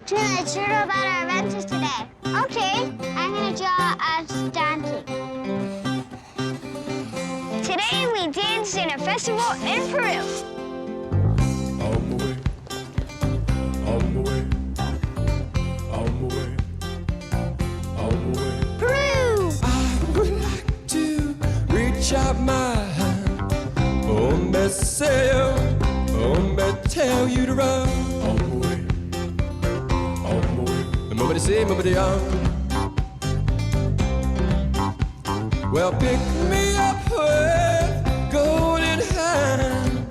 Julian, let's draw about our adventures today. Okay, I'm gonna draw us dancing. Today we danced in a festival in Peru. On my way, on my way, on my way, on my way. Peru! I would like to reach out my hand, tell you to run. On my way, on my way. Movity see, movity on. Well, pick me up with golden hand.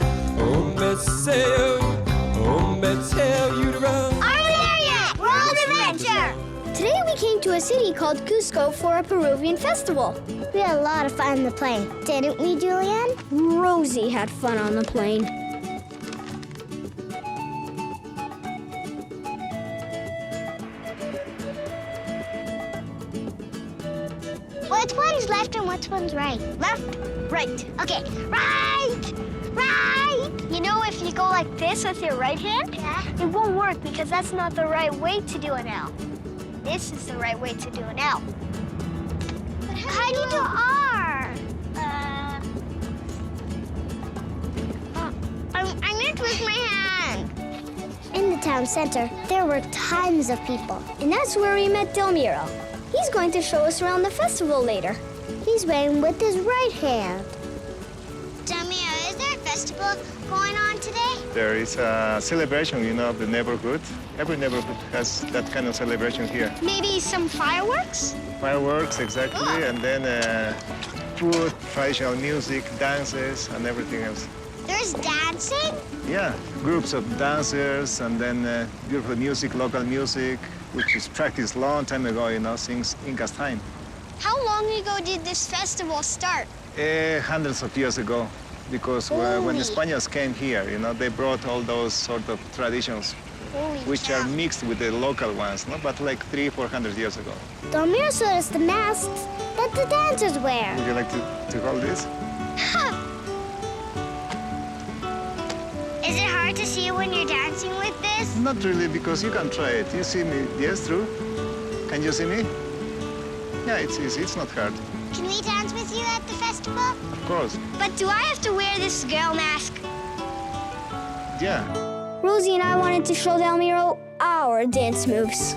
Tell you to run. Are we there yet? World Adventure! Today we came to a city called Cusco for a Peruvian festival. We had a lot of fun on the plane, didn't we, Julian? Rosie had fun on the plane. Which one's left and which one's right? Left, right. Okay, right, right. You know, if you go like this with your right hand, it won't work because that's not the right way to do an L. This is the right way to do an L. But how do you do R? I meant with my hand. In the town center, there were tons of people. And that's where we met Delmiro. He's going to show us around the festival later. He's waving with his right hand. Delmiro, is there a festival going on today? There is a celebration, of the neighborhood. Every neighborhood has that kind of celebration here. Maybe some fireworks? Fireworks, exactly, and then food, traditional music, dances, and everything else. There's dancing? Yeah, groups of dancers, and then beautiful music, local music, which is practiced a long time ago, since Inca's time. How long ago did this festival start? Hundreds of years ago, because when the Spaniards came here, they brought all those sort of traditions, which are mixed with the local ones, but like 300-400 years ago. Delmiro showed us the masks that the dancers wear. Would you like to hold this? Is it hard to see when you're dancing with this? Not really, because you can try it. You see me? Yes, true. Can you see me? Yeah, it's easy. It's not hard. Can we dance with you at the festival? Of course. But do I have to wear this girl mask? Yeah. Rosie and I wanted to show Delmiro our dance moves.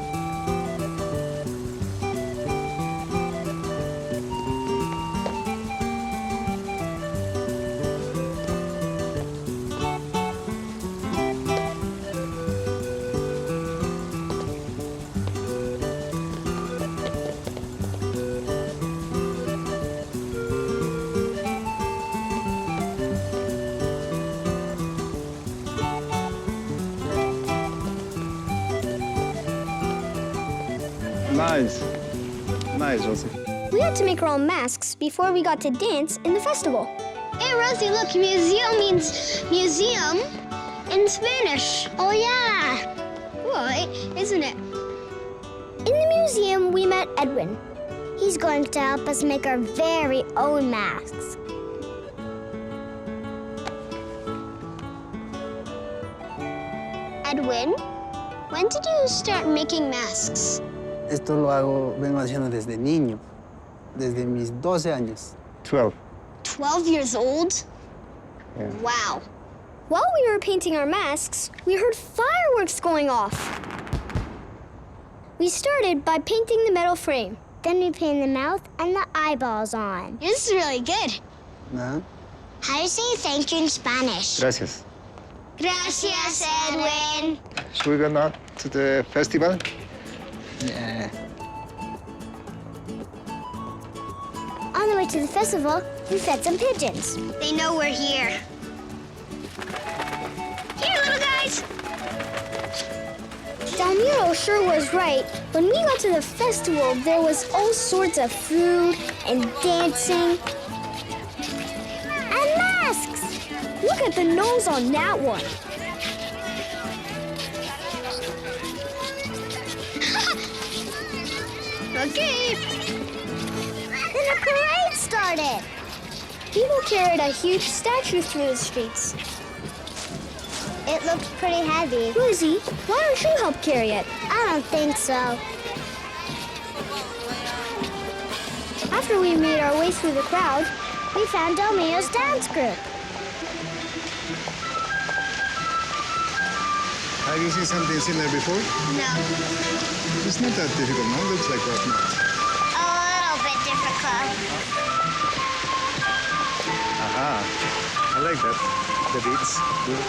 Nice. Nice, Rosie. We had to make our own masks before we got to dance in the festival. Hey, Rosie, look, museum means museum in Spanish. Oh, yeah. Right, isn't it? In the museum, we met Edwin. He's going to help us make our very own masks. Edwin, when did you start making masks? Esto lo vengo haciendo desde niño, desde mis 12 años. 12. 12 years old? Yeah. Wow. While we were painting our masks, we heard fireworks going off. We started by painting the metal frame. Then we painted the mouth and the eyeballs on. This is really good. ¿Ah? How do you say thank you in Spanish? Gracias. Gracias, Edwin. Should we go now to the festival? Yeah. On the way to the festival, we fed some pigeons. They know we're here. Here, little guys. Delmiro sure was right. When we got to the festival, there was all sorts of food and dancing and masks. Look at the nose on that one. Okay. Then a parade started. People carried a huge statue through the streets. It looks pretty heavy. Rosie, why don't you help carry it? I don't think so. After we made our way through the crowd, we found Delmio's dance group. Have you seen something similar before? No. It's not that difficult, no? Looks like rock mouth. A little bit difficult. Aha. I like that. The beats. Good.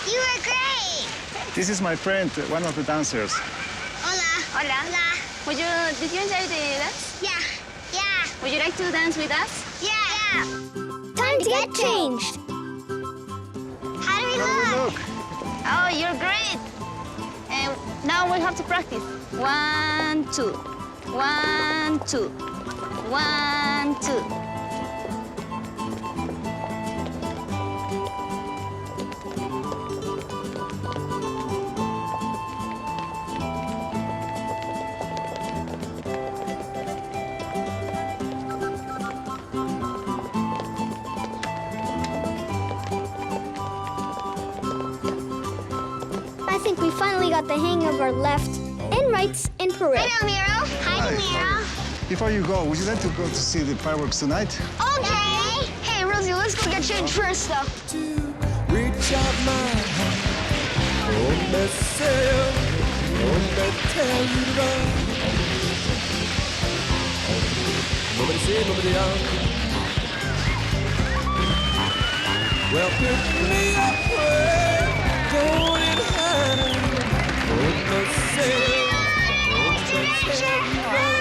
You were great. This is my friend, one of the dancers. Hola. Hola. Hola. Did you enjoy the dance? Yeah. Yeah. Would you like to dance with us? Yeah. Time to get changed. How do we look? Oh, you're great. And now we have to practice. 1, 2. 1, 2. 1, 2. I think we finally got the hang of our left and rights in Peru. Hi, Delmiro. Hi, Delmiro. Before you go, would you like to go to see the fireworks tonight? Okay. Hey, Rosie, let's go get changed first, though. Reach out my hand. Oh, let's sail. Oh, let's tell you to run. Nobody say, nobody out. Well, pick me up, well, going in hand. Oh, let's sail. Oh, let's tell you to run.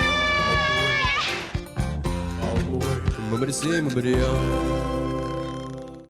Nobody say, nobody out.